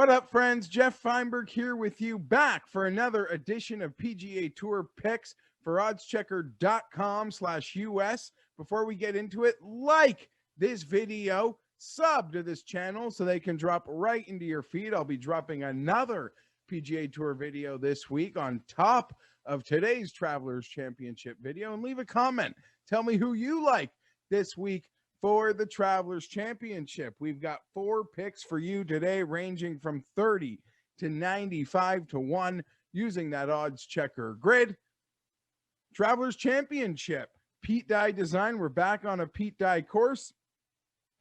What up, friends? Geoff Fienberg here with you, back for another edition of PGA Tour picks for oddschecker.com/US. Before we get into it, like this video, sub to this channel so they can drop right into your feed. I'll be dropping another PGA Tour video this week on top of today's Travelers Championship video, and leave a comment. Tell me who you like this week for the Travelers Championship. We've got 4 picks for you today, ranging from 30 to 95 to 1, using that odds checker grid. Travelers Championship, Pete Dye design. We're back on a Pete Dye course.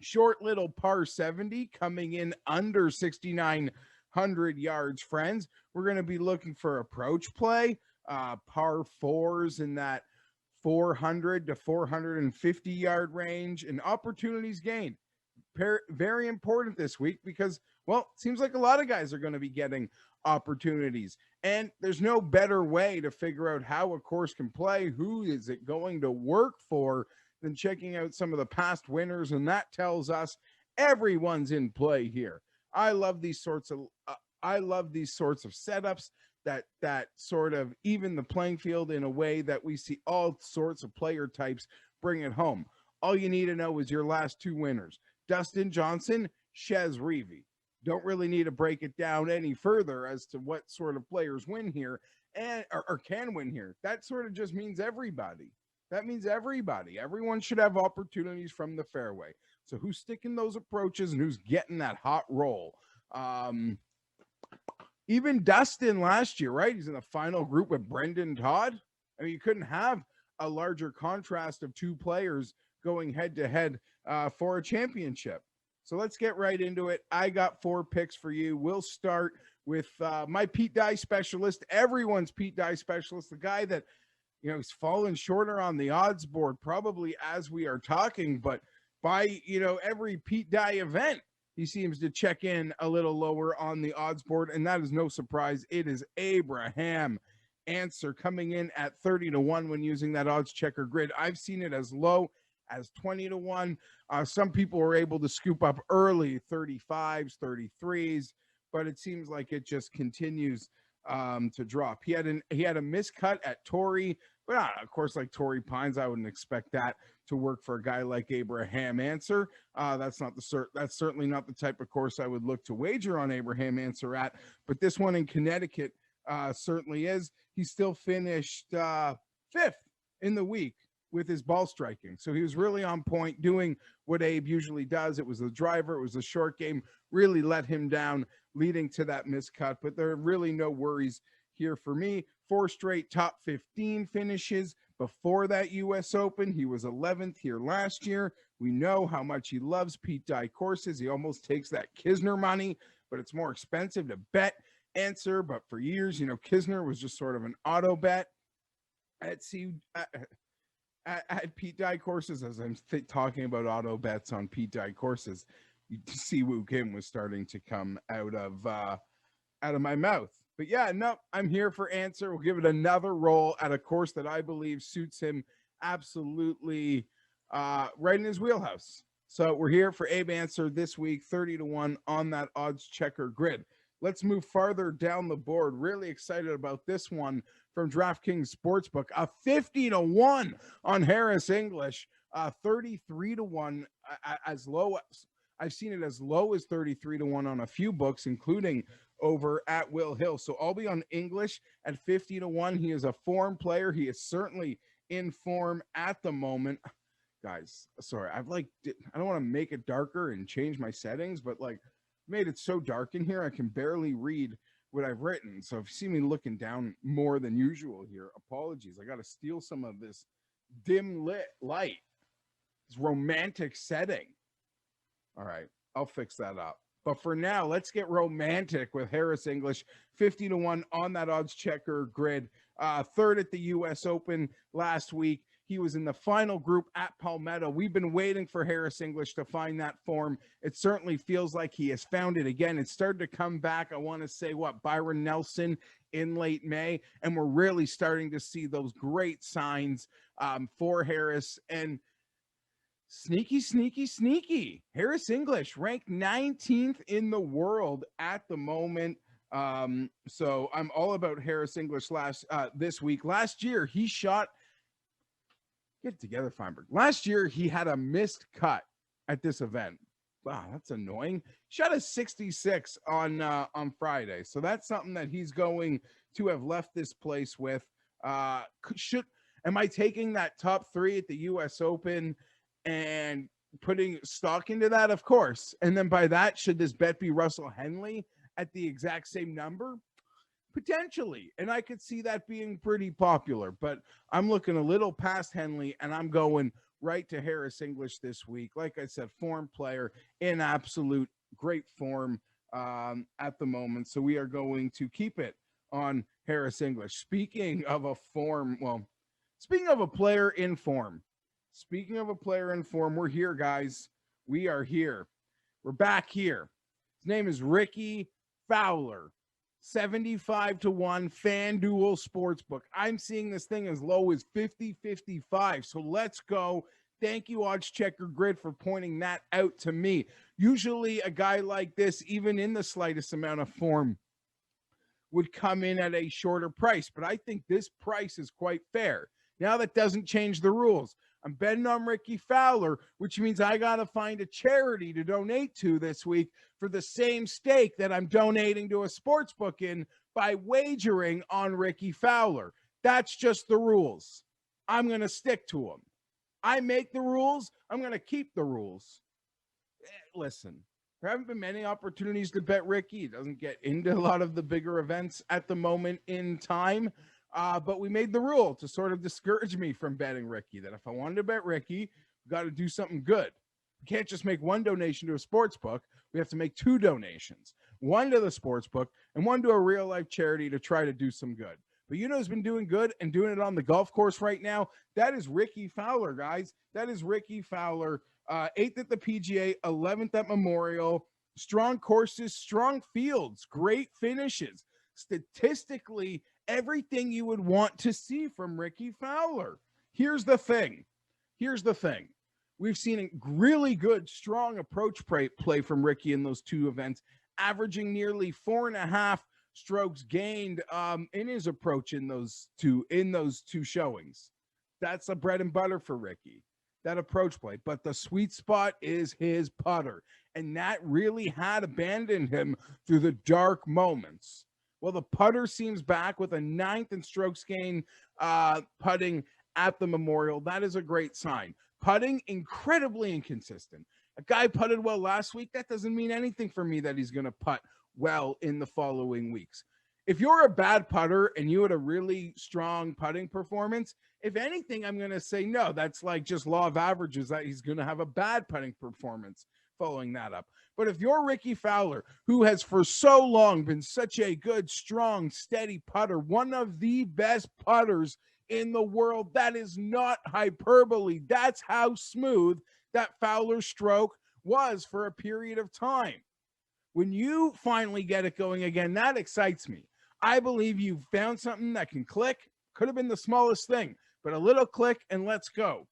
Short little par 70, coming in under 6,900 yards, friends. We're going to be looking for approach play, par 4s in that 400 to 450 yard range, and opportunities gained. Very important this week because, well, it seems like a lot of guys are going to be getting opportunities, and there's no better way to figure out how a course can play, who is it going to work for, than checking out some of the past winners, and that tells us everyone's in play here. I love these sorts of setups that sort of even the playing field in a way that we see all sorts of player types bring it home. All you need to know is your last 2 winners, Dustin Johnson, Chez Reavie. Don't really need to break it down any further as to what sort of players win here and or can win here. That sort of just means everybody. That means everybody. Everyone should have opportunities from the fairway. So who's sticking those approaches and who's getting that hot roll? Even Dustin last year, right? He's in the final group with Brendan Todd. I mean, you couldn't have a larger contrast of 2 players going head-to-head for a championship. So let's get right into it. I got 4 picks for you. We'll start with my Pete Dye specialist, everyone's Pete Dye specialist, the guy that, you know, he's fallen shorter on the odds board probably as we are talking, but by, you know, every Pete Dye event, he seems to check in a little lower on the odds board, and that is no surprise. It is Abraham Ancer coming in at 30 to 1 when using that odds checker grid. I've seen it as low as 20 to 1. Some people were able to scoop up early 35s, 33s, but it seems like it just continues to drop. He had a miscut at Torrey, but of course, like Torrey Pines, I wouldn't expect that to work for a guy like Abraham Ancer. That's certainly not the type of course I would look to wager on Abraham Ancer at, but this one in Connecticut certainly is. He still finished 5th in the week with his ball striking. So he was really on point, doing what Abe usually does. It was the driver, it was a short game, really let him down, leading to that miscut, but there are really no worries here for me. 4 straight top 15 finishes before that U.S. Open. He was 11th here last year. We know how much he loves Pete Dye courses. He almost takes that Kisner money, but it's more expensive to bet Ancer. But for years, you know, Kisner was just sort of an auto bet at Pete Dye courses. As I'm talking about auto bets on Pete Dye courses, you see Woo Kim was starting to come out of my mouth. But yeah, no, I'm here for Ancer. We'll give it another roll at a course that I believe suits him absolutely right in his wheelhouse. So we're here for Abe Ancer this week, 30 to 1 on that odds checker grid. Let's move farther down the board. Really excited about this one from DraftKings Sportsbook. A 50 to 1 on Harris English, 33 to 1 as low as I've seen it as low as 33 to 1 on a few books, including over at Will Hill. So I'll be on English at 50 to 1. He is a form player. He is certainly in form at the moment. Guys, sorry, I don't want to make it darker and change my settings, but like made it so dark in here I can barely read what I've written. So if you see me looking down more than usual here, apologies. I got to steal some of this dim lit light, this romantic setting. All right, I'll fix that up. But for now, let's get romantic with Harris English, 50 to 1 on that odds checker grid. 3rd at the U.S. Open last week. He was in the final group at Palmetto. We've been waiting for Harris English to find that form. It certainly feels like he has found it again. It started to come back, I want to say, Byron Nelson in late May. And we're really starting to see those great signs for Harris. And Sneaky, sneaky, sneaky. Harris English ranked 19th in the world at the moment. So I'm all about Harris English this week. Last year, he shot. Get it together, Feinberg. Last year, he had a missed cut at this event. Wow, that's annoying. Shot a 66 on Friday. So that's something that he's going to have left this place with. Am I taking that top 3 at the US Open and putting stock into that? Of course. And then by that, should this bet be Russell Henley at the exact same number? Potentially. And I could see that being pretty popular, but I'm looking a little past Henley and I'm going right to Harris English this week. Like I said, form player in absolute great form at the moment. So we are going to keep it on Harris English. Speaking of a player in form, we're here, guys. We are here. We're back here. His name is Rickie Fowler. 75-1 FanDuel Sportsbook. I'm seeing this thing as low as 50-55. So let's go. Thank you, Odds Checker Grid, for pointing that out to me. Usually a guy like this, even in the slightest amount of form, would come in at a shorter price. But I think this price is quite fair. Now that doesn't change the rules. I'm betting on Rickie Fowler, which means I got to find a charity to donate to this week for the same stake that I'm donating to a sports book in by wagering on Rickie Fowler. That's just the rules. I'm going to stick to them. I make the rules. I'm going to keep the rules. Listen, there haven't been many opportunities to bet Rickie. He doesn't get into a lot of the bigger events at the moment in time. But we made the rule to sort of discourage me from betting Rickie, that if I wanted to bet Rickie, we got to do something good. We can't just make one donation to a sports book. We have to make 2 donations, one to the sports book and one to a real life charity to try to do some good. But you know who's been doing good and doing it on the golf course right now? That is Rickie Fowler, guys. That is Rickie Fowler. 8th at the PGA, 11th at Memorial. Strong courses, strong fields, great finishes. Statistically, everything you would want to see from Rickie Fowler. Here's the thing. We've seen a really good, strong approach play from Rickie in those 2 events, averaging nearly 4.5 strokes gained in his approach in those two showings. That's a bread and butter for Rickie, that approach play. But the sweet spot is his putter, and that really had abandoned him through the dark moments. Well, the putter seems back with a 9th in strokes gained putting at the Memorial. That is a great sign. Putting, incredibly inconsistent. A guy putted well last week. That doesn't mean anything for me that he's going to putt well in the following weeks. If you're a bad putter and you had a really strong putting performance, if anything, I'm going to say no. That's like just law of averages that he's going to have a bad putting performance following that up. But if you're Rickie Fowler, who has for so long been such a good, strong, steady putter, one of the best putters in the world, that is not hyperbole. That's how smooth that Fowler stroke was for a period of time. When you finally get it going again, that excites me. I believe you've found something that can click. Could have been the smallest thing, but a little click and let's go.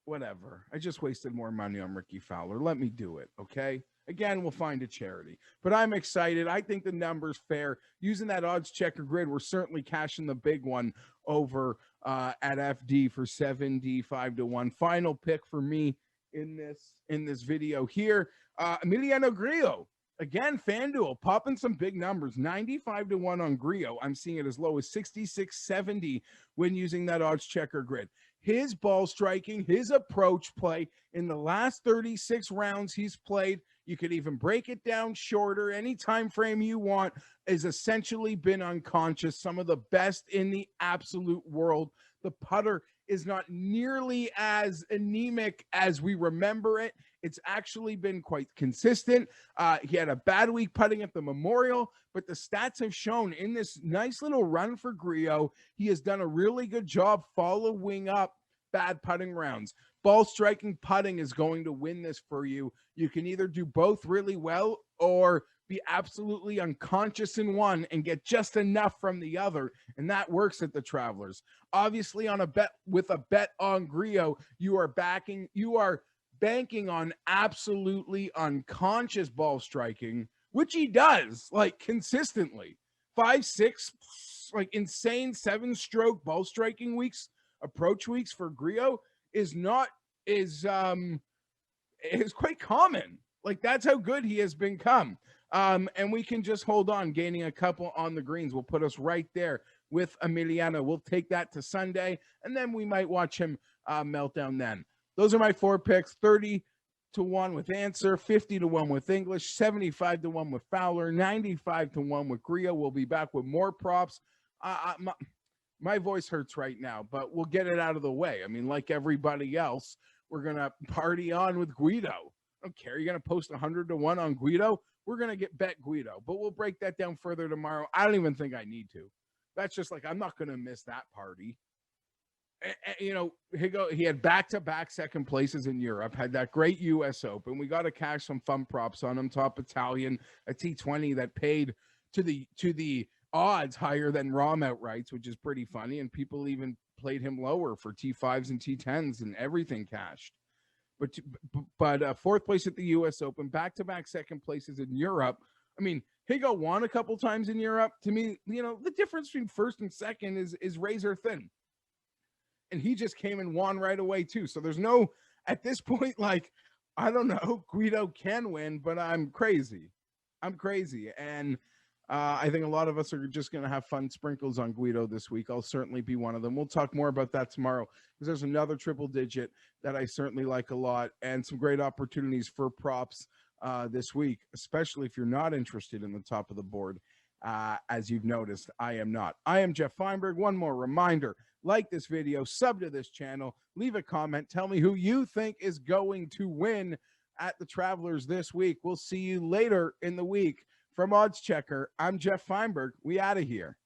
Whatever. I just wasted more money on Rickie Fowler. Let me do it, okay? Again, we'll find a charity. But I'm excited. I think the number's fair. Using that odds checker grid, we're certainly cashing the big one over at FD for 75-1. Final pick for me in this video here. Emiliano Grillo. Again, FanDuel popping some big numbers, 95-1 on Grillo. I'm seeing it as low as 66-70 when using that odds checker grid. His ball striking, his approach play in the last 36 rounds he's played, you could even break it down shorter, any time frame you want, has essentially been unconscious. Some of the best in the absolute world. The putter is not nearly as anemic as we remember it. It's actually been quite consistent. He had a bad week putting at the Memorial, but the stats have shown in this nice little run for Grillo, he has done a really good job following up bad putting rounds. Ball striking putting is going to win this for you. You can either do both really well or be absolutely unconscious in one and get just enough from the other, and that works at the Travelers. Obviously, on a bet with a bet on Grillo, you are banking on absolutely unconscious ball striking, which he does like consistently. 5, 6, like insane 7-stroke ball striking weeks, approach weeks for Grillo is quite common. Like, that's how good he has become. And we can just hold on, gaining a couple on the greens will put us right there with Emiliano. We'll take that to Sunday, and then we might watch him melt down then. Those are my 4 picks: 30-1 with Answer, 50-1 with English, 75-1 with Fowler, 95-1 with Grillo. We'll be back with more props. My voice hurts right now, but we'll get it out of the way. I mean, like everybody else, we're going to party on with Guido. I don't care. You're going to post 100-1 on Guido. We're going to get bet Guido, but we'll break that down further tomorrow. I don't even think I need to. That's just like, I'm not going to miss that party. You know, he had back-to-back second places in Europe, had that great U.S. Open. We got to cash some fun props on him. Top Italian, a T20 that paid to the odds higher than Rahm outrights, which is pretty funny. And people even played him lower for T5s and T10s, and everything cashed. But fourth place at the U.S. Open, back-to-back second places in Europe. I mean, Higo won a couple times in Europe. To me, you know, the difference between first and second is razor thin. And he just came and won right away, too. So there's no, at this point, like, I don't know, Guido can win, but I'm crazy. And I think a lot of us are just going to have fun sprinkles on Guido this week. I'll certainly be one of them. We'll talk more about that tomorrow, because there's another triple digit that I certainly like a lot, and some great opportunities for props this week, especially if you're not interested in the top of the board. As you've noticed, I am not. I am Geoff Fienberg. One more reminder: like this video, sub to this channel, leave a comment, tell me who you think is going to win at the Travelers this week. We'll see you later in the week. From Odds Checker, I'm Geoff Fienberg. We out of here.